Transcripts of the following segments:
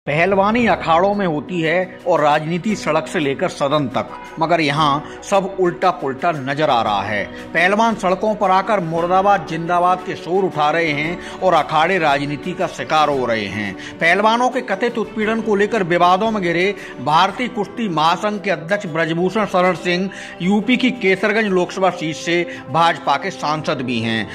पहलवानी अखाड़ों में होती है और राजनीति सड़क से लेकर सदन तक, मगर यहाँ सब उल्टा पुल्टा नजर आ रहा है। पहलवान सड़कों पर आकर मुर्दाबाद जिंदाबाद के शोर उठा रहे हैं और अखाड़े राजनीति का शिकार हो रहे हैं। पहलवानों के कथित उत्पीड़न को लेकर विवादों में घिरे भारतीय कुश्ती महासंघ के अध्यक्ष ब्रजभूषण शरण सिंह यूपी की केसरगंज लोकसभा सीट से भाजपा के सांसद भी हैं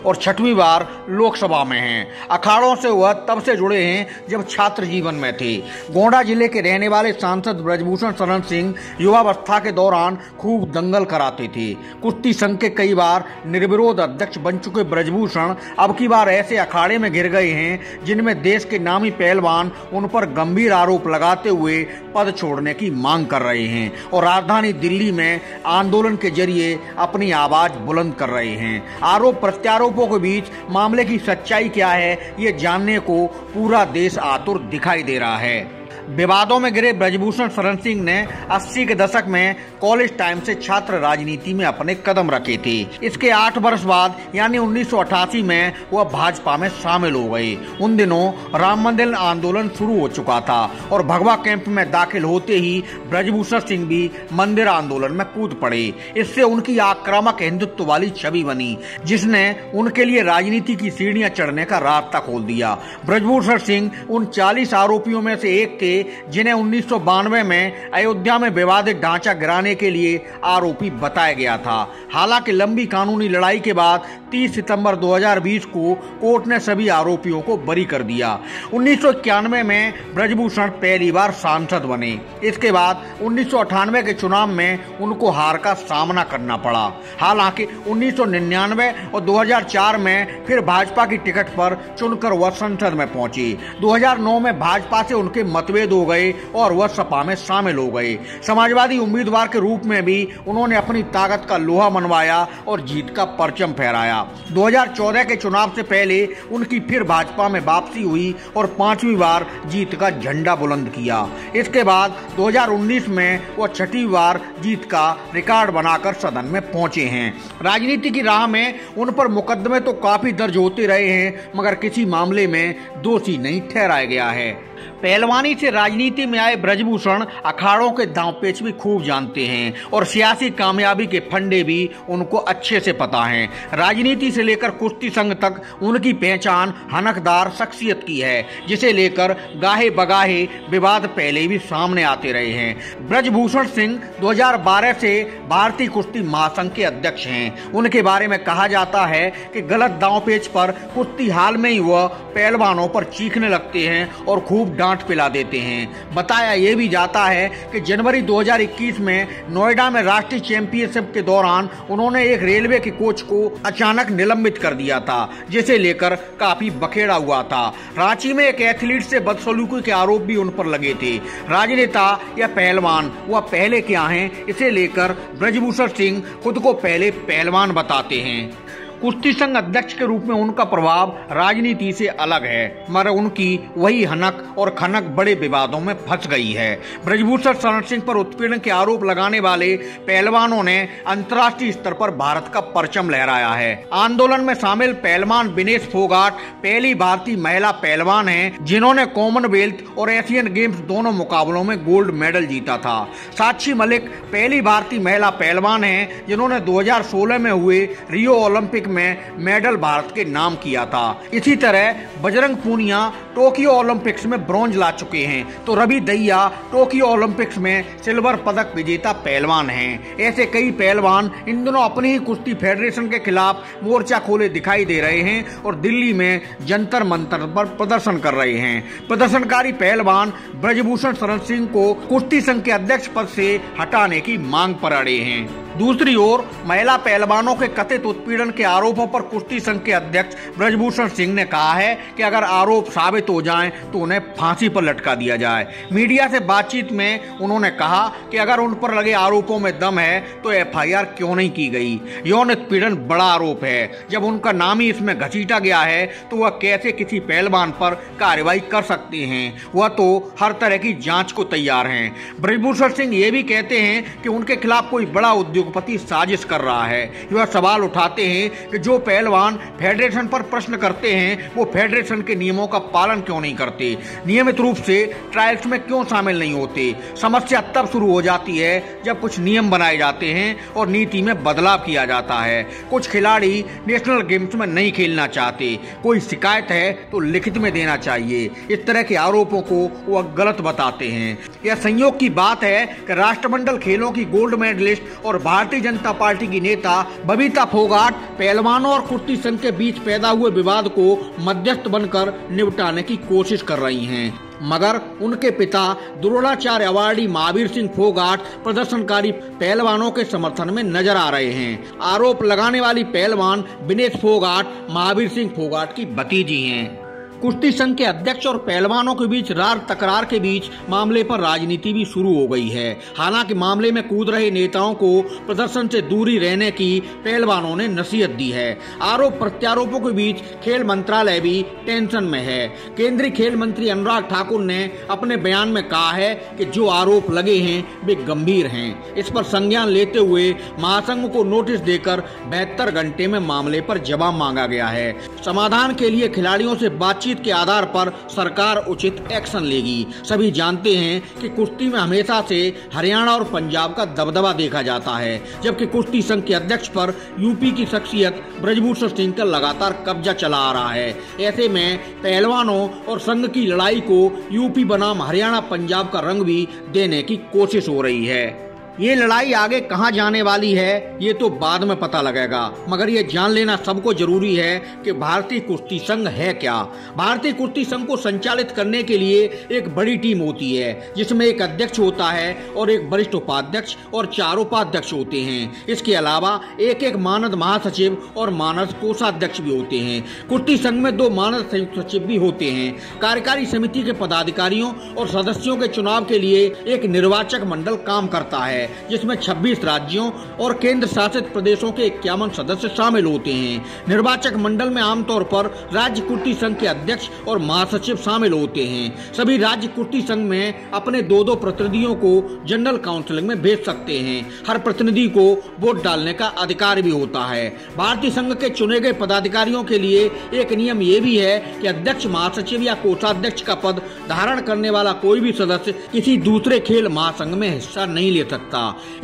और 6वीं बार लोकसभा में हैं। अखाड़ों से वह तब से जुड़े हैं जब छात्र जीवन में थे। गोंडा जिले के रहने वाले सांसद ब्रजभूषण शरण सिंह युवावस्था के दौरान खूब दंगल कराते थे। कुश्ती संघ के कई बार निर्विरोध अध्यक्ष बन चुके ब्रजभूषण अब की बार ऐसे अखाड़े में घिर गए हैं जिनमें देश के नामी पहलवान उन पर गंभीर आरोप लगाते हुए पद छोड़ने की मांग कर रहे हैं और राजधानी दिल्ली में आंदोलन के जरिए अपनी आवाज बुलंद कर रहे हैं। आरोप प्रत्यारोप के बीच मामले की सच्चाई क्या है, ये जानने को पूरा देश आतुर दिखाई दे रहा है। विवादों में घिरे ब्रजभूषण शरण सिंह ने 80 के दशक में कॉलेज टाइम से छात्र राजनीति में अपने कदम रखे थे। इसके 8 वर्ष बाद यानी 1988 में वह भाजपा में शामिल हो गए। उन दिनों राम मंदिर आंदोलन शुरू हो चुका था और भगवा कैंप में दाखिल होते ही ब्रजभूषण सिंह भी मंदिर आंदोलन में कूद पड़े। इससे उनकी आक्रामक हिंदुत्व वाली छवि बनी, जिसने उनके लिए राजनीति की सीढ़ियां चढ़ने का रास्ता खोल दिया। ब्रजभूषण सिंह उन 40 आरोपियों में से एक थे जिन्हें 1992 में अयोध्या में विवादित ढांचा गिराने के लिए आरोपी बताया गया था। हालांकि लंबी कानूनी लड़ाई के बाद 30 सितंबर 2020 को कोर्ट ने सभी आरोपियों को बरी कर दिया। 1991 में ब्रजभूषण पहली बार सांसद बने। इसके बाद 1998 के चुनाव में उनको हार का सामना करना पड़ा। हालांकि 1999 और 2004 में फिर भाजपा की टिकट पर चुनकर वह संसद में पहुंचे। 2009 में भाजपा से उनके मतभेद हो गए और वह सपा में शामिल हो गए। समाजवादी उम्मीदवार के रूप में भी उन्होंने अपनी ताकत का लोहा मनवाया और जीत का परचम फहराया। 2014 के चुनाव से पहले उनकी फिर भाजपा में वापसी हुई और 5वीं बार जीत का झंडा बुलंद किया। इसके बाद 2019 में वह 6वीं बार जीत का रिकॉर्ड बनाकर सदन में पहुंचे हैं। राजनीति की राह में उन पर मुकदमे तो काफी दर्ज होते रहे हैं, मगर किसी मामले में दोषी नहीं ठहराया गया है। पहलवानी से राजनीति में आए ब्रजभूषण अखाड़ों के दांवपेच भी खूब जानते हैं और सियासी कामयाबी के फंडे भी उनको अच्छे से पता हैं। राजनीति से लेकर कुश्ती संघ तक उनकी पहचान हनकदार शख्सियत की है, जिसे लेकर गाहे बगाहे विवाद पहले भी सामने आते रहे हैं। ब्रजभूषण सिंह 2012 से भारतीय कुश्ती महासंघ के अध्यक्ष हैं। उनके बारे में कहा जाता है कि गलत दांवपेच पर कुश्ती हाल में ही वह पहलवानों पर चीखने लगते हैं और खूब डांट पिला देते हैं। बताया यह भी जाता है कि जनवरी 2021 में नोएडा में राष्ट्रीय चैंपियनशिप के दौरान उन्होंने एक रेलवे के कोच को अचानक निलंबित कर दिया था, जिसे लेकर काफी बखेड़ा हुआ था। रांची में एक एथलीट से बदसलूकी के आरोप भी उन पर लगे थे। राजनेता या पहलवान वह पहले क्या हैं, इसे लेकर ब्रजभूषण सिंह खुद को पहले पहलवान बताते हैं। कुश्ती संघ अध्यक्ष के रूप में उनका प्रभाव राजनीति से अलग है, मगर उनकी वही हनक और खनक बड़े विवादों में फंस गई है। ब्रजभूषण शरण सिंह पर उत्पीड़न के आरोप लगाने वाले पहलवानों ने अंतर्राष्ट्रीय स्तर पर भारत का परचम लहराया है। आंदोलन में शामिल पहलवान विनेश फोगाट पहली भारतीय महिला पहलवान हैं जिन्होंने कॉमनवेल्थ और एशियन गेम्स दोनों मुकाबलों में गोल्ड मेडल जीता था। साक्षी मलिक पहली भारतीय महिला पहलवान हैं जिन्होंने 2016 में हुए रियो ओलंपिक में मेडल भारत के नाम किया था। इसी तरह बजरंग पूनिया टोक्यो ओलंपिक्स में ब्रॉन्ज ला चुके हैं, तो रवि दहिया टोक्यो ओलंपिक्स में सिल्वर पदक विजेता पहलवान हैं। ऐसे कई पहलवान इन दिनों अपनी ही कुश्ती फेडरेशन के खिलाफ मोर्चा खोले दिखाई दे रहे हैं और दिल्ली में जंतर मंतर पर प्रदर्शन कर रहे हैं। प्रदर्शनकारी पहलवान ब्रजभूषण शरण सिंह को कुश्ती संघ के अध्यक्ष पद से हटाने की मांग पर अड़े हैं। दूसरी ओर महिला पहलवानों के कथित उत्पीड़न के आरोपों पर कुश्ती संघ के अध्यक्ष ब्रजभूषण सिंह ने कहा है कि अगर आरोप साबित हो जाएं तो उन्हें फांसी पर लटका दिया जाए। मीडिया से बातचीत में उन्होंने कहा कि अगर उन पर लगे आरोपों में दम है तो एफआईआर क्यों नहीं की गई। यौन उत्पीड़न बड़ा आरोप है, जब उनका नाम ही इसमें घसीटा गया है तो वह कैसे किसी पहलवान पर कार्रवाई कर सकते हैं। वह तो हर तरह की जांच को तैयार हैं। ब्रजभूषण सिंह ये भी कहते हैं कि उनके खिलाफ कोई बड़ा उद्योगपति साजिश कर रहा है। वह सवाल उठाते हैं कि जो पहलवान फेडरेशन पर प्रश्न करते हैं वो फेडरेशन के नियमों का पालन पालन क्यों नहीं करते, नियमित रूप से ट्रायल्स में क्यों शामिल नहीं होते। समस्या तब शुरू हो जाती है जब कुछ नियम बनाए जाते हैं और नीति में बदलाव किया जाता है। कुछ खिलाड़ी नेशनल गेम्स में नहीं खेलना चाहते, कोई शिकायत है तो लिखित में देना चाहिए। इस तरह के आरोपों को वह गलत बताते हैं। यह संयोग की बात है कि राष्ट्रमंडल खेलों की गोल्ड मेडलिस्ट और भारतीय जनता पार्टी की नेता बबीता फोगाट पहलवानों और कुश्ती संघ के बीच पैदा हुए विवाद को मध्यस्थ बनकर निपटाने की कोशिश कर रही हैं। मगर उनके पिता द्रोणाचार्य अवार्डी महावीर सिंह फोगाट प्रदर्शनकारी पहलवानों के समर्थन में नजर आ रहे हैं। आरोप लगाने वाली पहलवान विनेश फोगाट महावीर सिंह फोगाट की भतीजी हैं। कुश्ती संघ के अध्यक्ष और पहलवानों के बीच रार तकरार के बीच मामले पर राजनीति भी शुरू हो गई है। हालांकि मामले में कूद रहे नेताओं को प्रदर्शन से दूरी रहने की पहलवानों ने नसीहत दी है। आरोप प्रत्यारोपों के बीच खेल मंत्रालय भी टेंशन में है। केंद्रीय खेल मंत्री अनुराग ठाकुर ने अपने बयान में कहा है कि जो आरोप लगे हैं वे गंभीर हैं। इस पर संज्ञान लेते हुए महासंघ को नोटिस देकर 72 घंटे में मामले पर जवाब मांगा गया है। समाधान के लिए खिलाड़ियों से बातचीत के आधार पर सरकार उचित एक्शन लेगी। सभी जानते हैं कि कुश्ती में हमेशा से हरियाणा और पंजाब का दबदबा देखा जाता है, जबकि कुश्ती संघ के अध्यक्ष पर यूपी की शख्सियत ब्रजभूषण सिंह का लगातार कब्जा चला आ रहा है। ऐसे में पहलवानों और संघ की लड़ाई को यूपी बनाम हरियाणा पंजाब का रंग भी देने की कोशिश हो रही है। ये लड़ाई आगे कहां जाने वाली है ये तो बाद में पता लगेगा, मगर ये जान लेना सबको जरूरी है कि भारतीय कुश्ती संघ है क्या। भारतीय कुश्ती संघ को संचालित करने के लिए एक बड़ी टीम होती है, जिसमें एक अध्यक्ष होता है और एक वरिष्ठ उपाध्यक्ष और 4 उपाध्यक्ष होते हैं। इसके अलावा एक एक मानद महासचिव और मानद कोषाध्यक्ष भी होते हैं। कुश्ती संघ में 2 मानद संयुक्त सचिव भी होते हैं। कार्यकारी समिति के पदाधिकारियों और सदस्यों के चुनाव के लिए एक निर्वाचक मंडल काम करता है, जिसमें 26 राज्यों और केंद्र शासित प्रदेशों के 51 सदस्य शामिल होते हैं। निर्वाचक मंडल में आमतौर पर राज्य कुश्ती संघ के अध्यक्ष और महासचिव शामिल होते हैं। सभी राज्य कुश्ती संघ में अपने 2-2 प्रतिनिधियों को जनरल काउंसिलिंग में भेज सकते हैं। हर प्रतिनिधि को वोट डालने का अधिकार भी होता है। भारतीय संघ के चुने गए पदाधिकारियों के लिए एक नियम ये भी है कि अध्यक्ष, महासचिव या कोषाध्यक्ष का पद धारण करने वाला कोई भी सदस्य किसी दूसरे खेल महासंघ में हिस्सा नहीं ले सकता।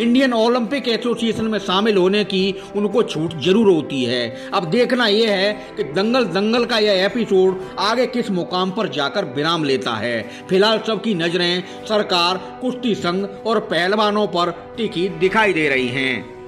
इंडियन ओलंपिक एसोसिएशन में शामिल होने की उनको छूट जरूर होती है। अब देखना यह है कि दंगल का यह एपिसोड आगे किस मुकाम पर जाकर विराम लेता है। फिलहाल सबकी नजरें सरकार, कुश्ती संघ और पहलवानों पर टिकी दिखाई दे रही हैं।